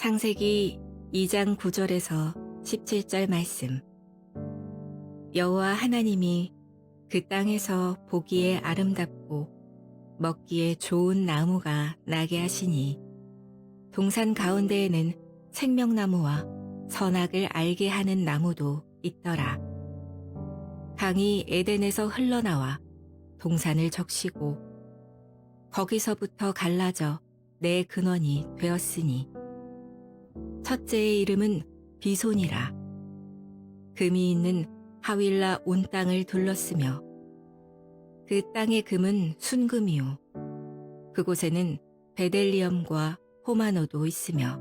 창세기 2장 9절에서 17절 말씀. 여호와 하나님이 그 땅에서 보기에 아름답고 먹기에 좋은 나무가 나게 하시니 동산 가운데에는 생명나무와 선악을 알게 하는 나무도 있더라. 강이 에덴에서 흘러나와 동산을 적시고 거기서부터 갈라져 내 근원이 되었으니 첫째의 이름은 비손이라. 금이 있는 하윌라 온 땅을 둘렀으며 그 땅의 금은 순금이요 그곳에는 베델리엄과 호마노도 있으며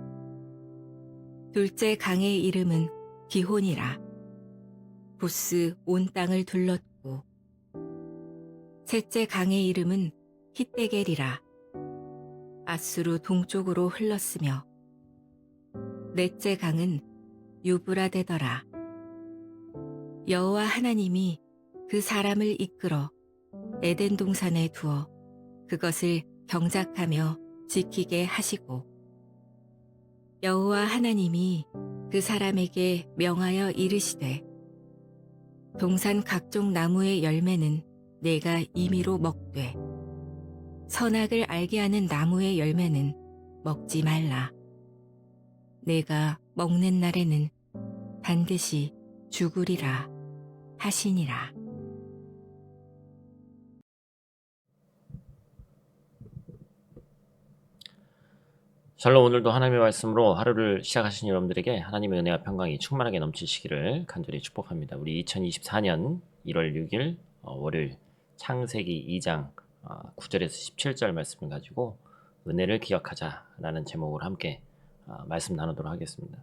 둘째 강의 이름은 기혼이라. 부스 온 땅을 둘렀고 셋째 강의 이름은 히데겔이라. 아수르 동쪽으로 흘렀으며 넷째 강은 유브라데더라. 여호와 하나님이 그 사람을 이끌어 에덴 동산에 두어 그것을 경작하며 지키게 하시고 여호와 하나님이 그 사람에게 명하여 이르시되 동산 각종 나무의 열매는 내가 임의로 먹되 선악을 알게 하는 나무의 열매는 먹지 말라. 내가 먹는 날에는 반드시 죽으리라 하시니라. 샬롬. 오늘도 하나님의 말씀으로 하루를 시작하신 여러분들에게 하나님의 은혜와 평강이 충만하게 넘치시기를 간절히 축복합니다. 우리 2024년 1월 6일 월요일 창세기 2장 9절에서 17절 말씀을 가지고 은혜를 기억하자라는 제목으로 함께 말씀 나누도록 하겠습니다.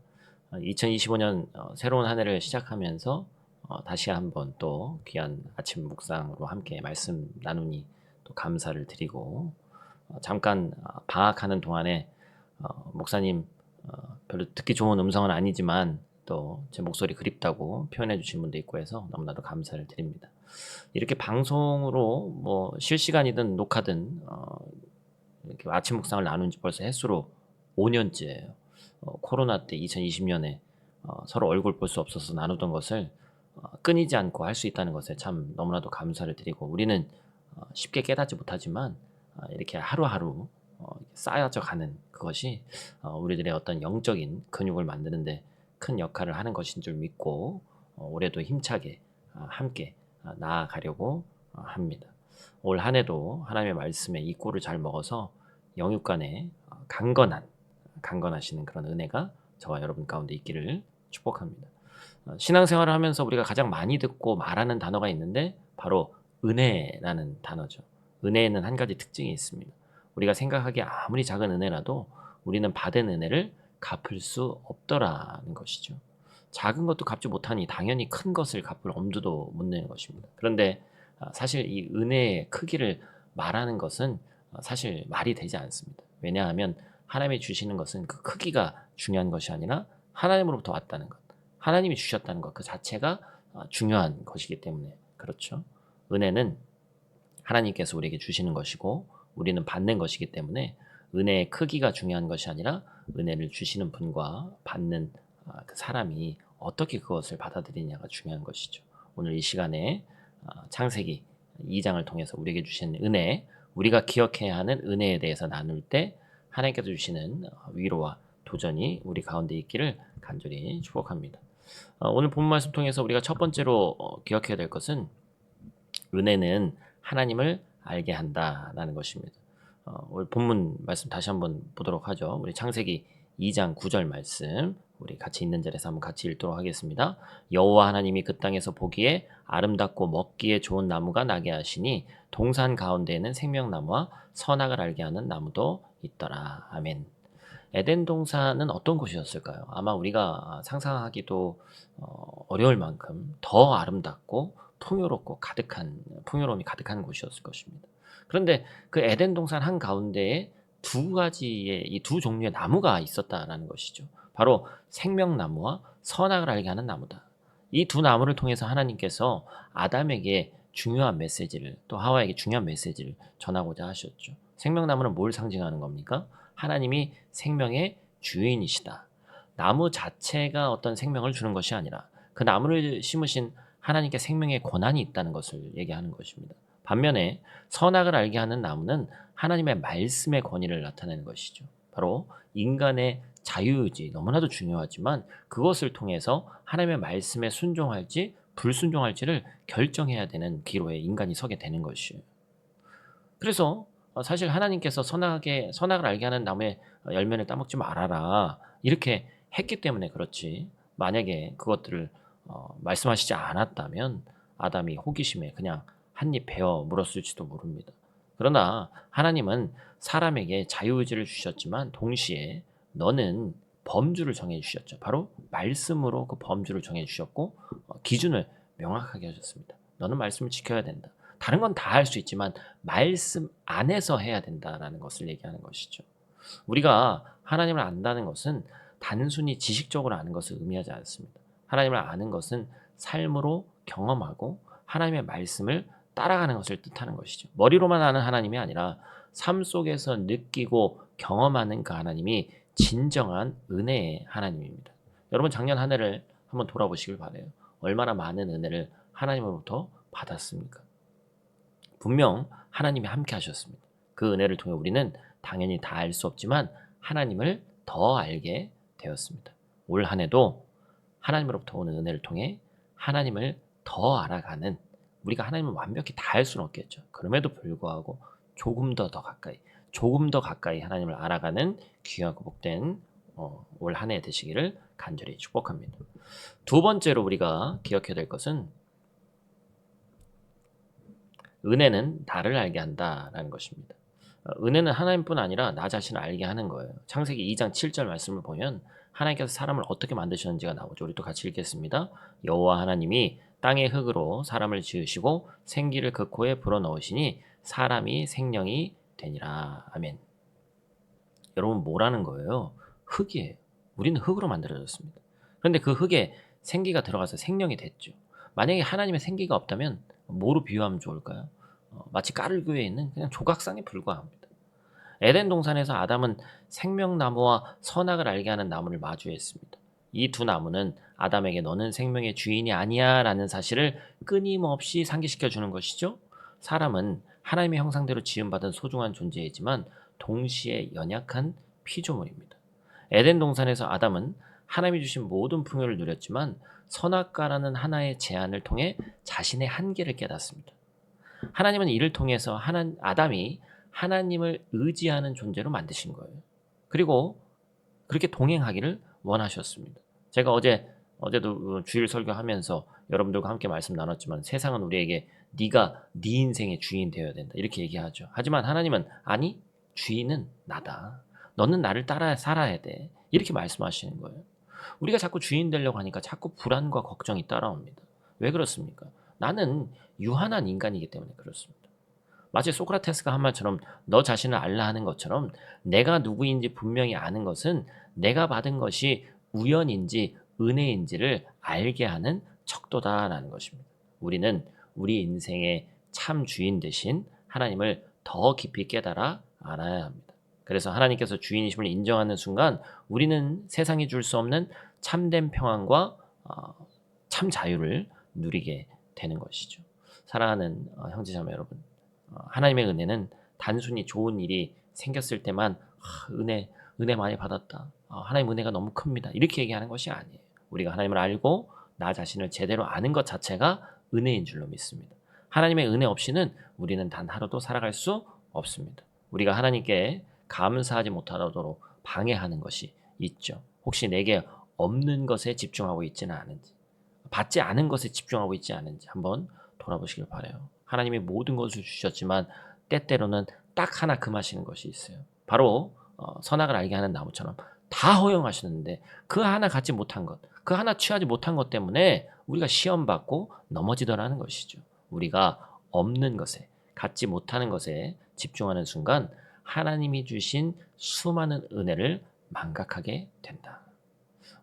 2025년 새로운 한 해를 시작하면서 다시 한번 또 귀한 아침 묵상으로 함께 말씀 나누니 또 감사를 드리고 잠깐 방학하는 동안에 목사님 별로 듣기 좋은 음성은 아니지만 또 제 목소리 그립다고 표현해 주신 분도 있고 해서 너무나도 감사를 드립니다. 이렇게 방송으로 뭐 실시간이든 녹화든 이렇게 아침 묵상을 나눈 지 벌써 횟수로 5년째예요. 코로나 때 2020년에 서로 얼굴 볼 수 없어서 나누던 것을 끊이지 않고 할 수 있다는 것에 참 너무나도 감사를 드리고 우리는 쉽게 깨닫지 못하지만 이렇게 하루하루 쌓여져 가는 그것이 우리들의 어떤 영적인 근육을 만드는데 큰 역할을 하는 것인 줄 믿고 올해도 힘차게 함께 나아가려고 합니다. 올 한 해도 하나님의 말씀에 이 꼴을 잘 먹어서 영육간에 강건하시는 그런 은혜가 저와 여러분 가운데 있기를 축복합니다. 신앙생활을 하면서 우리가 가장 많이 듣고 말하는 단어가 있는데 바로 은혜라는 단어죠. 은혜에는 한 가지 특징이 있습니다. 우리가 생각하기에 아무리 작은 은혜라도 우리는 받은 은혜를 갚을 수 없더라는 것이죠. 작은 것도 갚지 못하니 당연히 큰 것을 갚을 엄두도 못 내는 것입니다. 그런데 사실 이 은혜의 크기를 말하는 것은 사실 말이 되지 않습니다. 왜냐하면 하나님이 주시는 것은 그 크기가 중요한 것이 아니라 하나님으로부터 왔다는 것, 하나님이 주셨다는 것 그 자체가 중요한 것이기 때문에 그렇죠. 은혜는 하나님께서 우리에게 주시는 것이고 우리는 받는 것이기 때문에 은혜의 크기가 중요한 것이 아니라 은혜를 주시는 분과 받는 그 사람이 어떻게 그것을 받아들이냐가 중요한 것이죠. 오늘 이 시간에 창세기 2장을 통해서 우리에게 주신 은혜, 우리가 기억해야 하는 은혜에 대해서 나눌 때 하나님께서 주시는 위로와 도전이 우리 가운데 있기를 간절히 축복합니다. 오늘 본 말씀 통해서 우리가 첫 번째로 기억해야 될 것은 은혜는 하나님을 알게 한다라는 것입니다. 오늘 본문 말씀 다시 한번 보도록 하죠. 우리 창세기 2장 9절 말씀 우리 같이 있는 자리에서 한번 같이 읽도록 하겠습니다. 여호와 하나님이 그 땅에서 보기에 아름답고 먹기에 좋은 나무가 나게 하시니 동산 가운데에는 생명나무와 선악을 알게 하는 나무도 있더라. 아멘. 에덴 동산은 어떤 곳이었을까요? 아마 우리가 상상하기도 어려울 만큼 더 아름답고 풍요로움이 가득한 곳이었을 것입니다. 그런데 그 에덴 동산 한 가운데에 이 두 종류의 나무가 있었다라는 것이죠. 바로 생명나무와 선악을 알게 하는 나무다. 이 두 나무를 통해서 하나님께서 아담에게 중요한 메시지를 또 하와에게 중요한 메시지를 전하고자 하셨죠. 생명나무는 뭘 상징하는 겁니까? 하나님이 생명의 주인이시다. 나무 자체가 어떤 생명을 주는 것이 아니라 그 나무를 심으신 하나님께 생명의 권한이 있다는 것을 얘기하는 것입니다. 반면에 선악을 알게 하는 나무는 하나님의 말씀의 권위를 나타내는 것이죠. 바로 인간의 자유의지, 너무나도 중요하지만 그것을 통해서 하나님의 말씀에 순종할지 불순종할지를 결정해야 되는 기로에 인간이 서게 되는 것이에요. 그래서 사실 하나님께서 선악을 알게 하는 나무의 열매를 따먹지 말아라 이렇게 했기 때문에 그렇지, 만약에 그것들을 말씀하시지 않았다면 아담이 호기심에 그냥 한 입 베어 물었을지도 모릅니다. 그러나 하나님은 사람에게 자유의지를 주셨지만 동시에 너는 범주를 정해 주셨죠. 바로 말씀으로 그 범주를 정해 주셨고 기준을 명확하게 하셨습니다. 너는 말씀을 지켜야 된다. 다른 건 다 할 수 있지만 말씀 안에서 해야 된다라는 것을 얘기하는 것이죠. 우리가 하나님을 안다는 것은 단순히 지식적으로 아는 것을 의미하지 않습니다. 하나님을 아는 것은 삶으로 경험하고 하나님의 말씀을 따라가는 것을 뜻하는 것이죠. 머리로만 아는 하나님이 아니라 삶 속에서 느끼고 경험하는 그 하나님이 진정한 은혜의 하나님입니다. 여러분 작년 한 해를 한번 돌아보시길 바라요. 얼마나 많은 은혜를 하나님으로부터 받았습니까? 분명 하나님이 함께 하셨습니다. 그 은혜를 통해 우리는 당연히 다 알 수 없지만 하나님을 더 알게 되었습니다. 올 한 해도 하나님으로부터 오는 은혜를 통해 하나님을 더 알아가는, 우리가 하나님을 완벽히 다 알 수는 없겠죠. 그럼에도 불구하고 조금 더 가까이 하나님을 알아가는 귀하고 복된 올 한 해 되시기를 간절히 축복합니다. 두 번째로 우리가 기억해야 될 것은 은혜는 나를 알게 한다라는 것입니다. 은혜는 하나님뿐 아니라 나 자신을 알게 하는 거예요. 창세기 2장 7절 말씀을 보면 하나님께서 사람을 어떻게 만드셨는지가 나오죠. 우리 또 같이 읽겠습니다. 여호와 하나님이 땅의 흙으로 사람을 지으시고 생기를 그 코에 불어넣으시니 사람이 생명이 되니라. 아멘. 여러분 뭐라는 거예요? 흙이에요. 우리는 흙으로 만들어졌습니다. 그런데 그 흙에 생기가 들어가서 생명이 됐죠. 만약에 하나님의 생기가 없다면 뭐로 비유하면 좋을까요? 마치 까르교에 있는 그냥 조각상에 불과합니다. 에덴 동산에서 아담은 생명나무와 선악을 알게 하는 나무를 마주했습니다. 이 두 나무는 아담에게 너는 생명의 주인이 아니야 라는 사실을 끊임없이 상기시켜 주는 것이죠. 사람은 하나님의 형상대로 지음받은 소중한 존재이지만 동시에 연약한 피조물입니다. 에덴 동산에서 아담은 하나님이 주신 모든 풍요를 누렸지만 선악과라는 하나의 제한을 통해 자신의 한계를 깨닫습니다. 하나님은 이를 통해서 아담이 하나님을 의지하는 존재로 만드신 거예요. 그리고 그렇게 동행하기를 원하셨습니다. 제가 어제도 주일 설교하면서 여러분들과 함께 말씀 나눴지만 세상은 우리에게 네가 네 인생의 주인 되어야 된다 이렇게 얘기하죠. 하지만 하나님은 아니, 주인은 나다. 너는 나를 따라 살아야 돼. 이렇게 말씀하시는 거예요. 우리가 자꾸 주인 되려고 하니까 자꾸 불안과 걱정이 따라옵니다. 왜 그렇습니까? 나는 유한한 인간이기 때문에 그렇습니다. 마치 소크라테스가 한 말처럼 너 자신을 알라 하는 것처럼 내가 누구인지 분명히 아는 것은 내가 받은 것이 우연인지 은혜인지를 알게 하는 척도다라는 것입니다. 우리는 우리 인생의 참 주인 되신 하나님을 더 깊이 깨달아 알아야 합니다. 그래서 하나님께서 주인이심을 인정하는 순간 우리는 세상이 줄 수 없는 참된 평안과 참 자유를 누리게 되는 것이죠. 사랑하는 형제자매 여러분, 하나님의 은혜는 단순히 좋은 일이 생겼을 때만 은혜 많이 받았다. 하나님 은혜가 너무 큽니다. 이렇게 얘기하는 것이 아니에요. 우리가 하나님을 알고 나 자신을 제대로 아는 것 자체가 은혜인 줄로 믿습니다. 하나님의 은혜 없이는 우리는 단 하루도 살아갈 수 없습니다. 우리가 하나님께 감사하지 못하도록 방해하는 것이 있죠. 혹시 내게 없는 것에 집중하고 있지는 않은지, 받지 않은 것에 집중하고 있지 않은지 한번 돌아보시길 바라요. 하나님이 모든 것을 주셨지만 때때로는 딱 하나 금하시는 것이 있어요. 바로 선악을 알게 하는 나무처럼 다 허용하시는데 그 하나 갖지 못한 것, 그 하나 취하지 못한 것 때문에 우리가 시험받고 넘어지더라는 것이죠. 우리가 없는 것에, 갖지 못하는 것에 집중하는 순간 하나님이 주신 수많은 은혜를 망각하게 된다.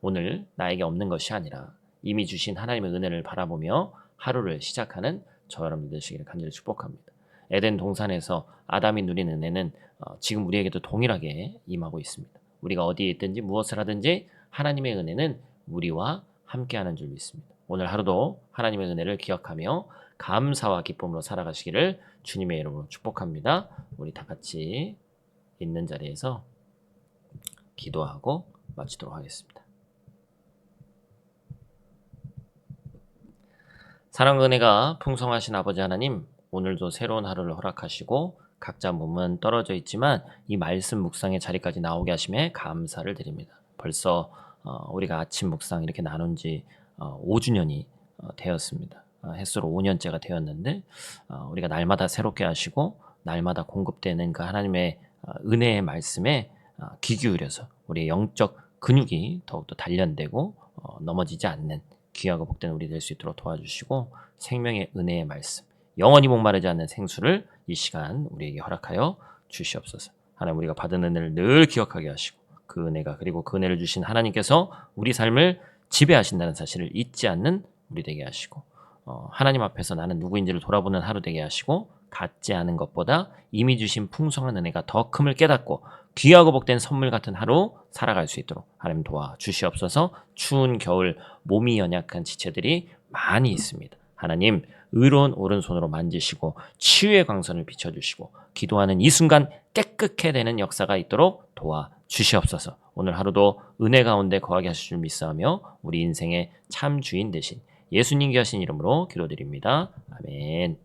오늘 나에게 없는 것이 아니라 이미 주신 하나님의 은혜를 바라보며 하루를 시작하는 저 여러분 되시기를 간절히 축복합니다. 에덴 동산에서 아담이 누린 은혜는 지금 우리에게도 동일하게 임하고 있습니다. 우리가 어디에 있든지 무엇을 하든지 하나님의 은혜는 우리와 함께하는 줄 믿습니다. 오늘 하루도 하나님의 은혜를 기억하며 감사와 기쁨으로 살아가시기를 주님의 이름으로 축복합니다. 우리 다 같이 있는 자리에서 기도하고 마치도록 하겠습니다. 사랑과 은혜가 풍성하신 아버지 하나님, 오늘도 새로운 하루를 허락하시고 각자 몸은 떨어져 있지만 이 말씀 묵상의 자리까지 나오게 하심에 감사를 드립니다. 벌써 우리가 아침 묵상 이렇게 나눈 지 5주년이 되었습니다. 햇수로 5년째가 되었는데 우리가 날마다 새롭게 하시고 날마다 공급되는 그 하나님의 은혜의 말씀에 귀 기울여서 우리의 영적 근육이 더욱더 단련되고 넘어지지 않는 귀하고 복된 우리 될 수 있도록 도와주시고 생명의 은혜의 말씀, 영원히 목마르지 않는 생수를 이 시간 우리에게 허락하여 주시옵소서. 하나님, 우리가 받은 은혜를 늘 기억하게 하시고 그 은혜가, 그리고 그 은혜를 주신 하나님께서 우리 삶을 지배하신다는 사실을 잊지 않는 우리 되게 하시고 하나님 앞에서 나는 누구인지를 돌아보는 하루 되게 하시고 갖지 않은 것보다 이미 주신 풍성한 은혜가 더 큼을 깨닫고 귀하고 복된 선물 같은 하루 살아갈 수 있도록 하나님 도와주시옵소서. 추운 겨울 몸이 연약한 지체들이 많이 있습니다. 하나님, 의로운 오른손으로 만지시고 치유의 광선을 비춰주시고 기도하는 이 순간 깨끗게 되는 역사가 있도록 도와주시옵소서. 오늘 하루도 은혜 가운데 거하게 하실 줄 믿사오며 우리 인생의 참 주인 되신 예수님 귀하신 이름으로 기도드립니다. 아멘.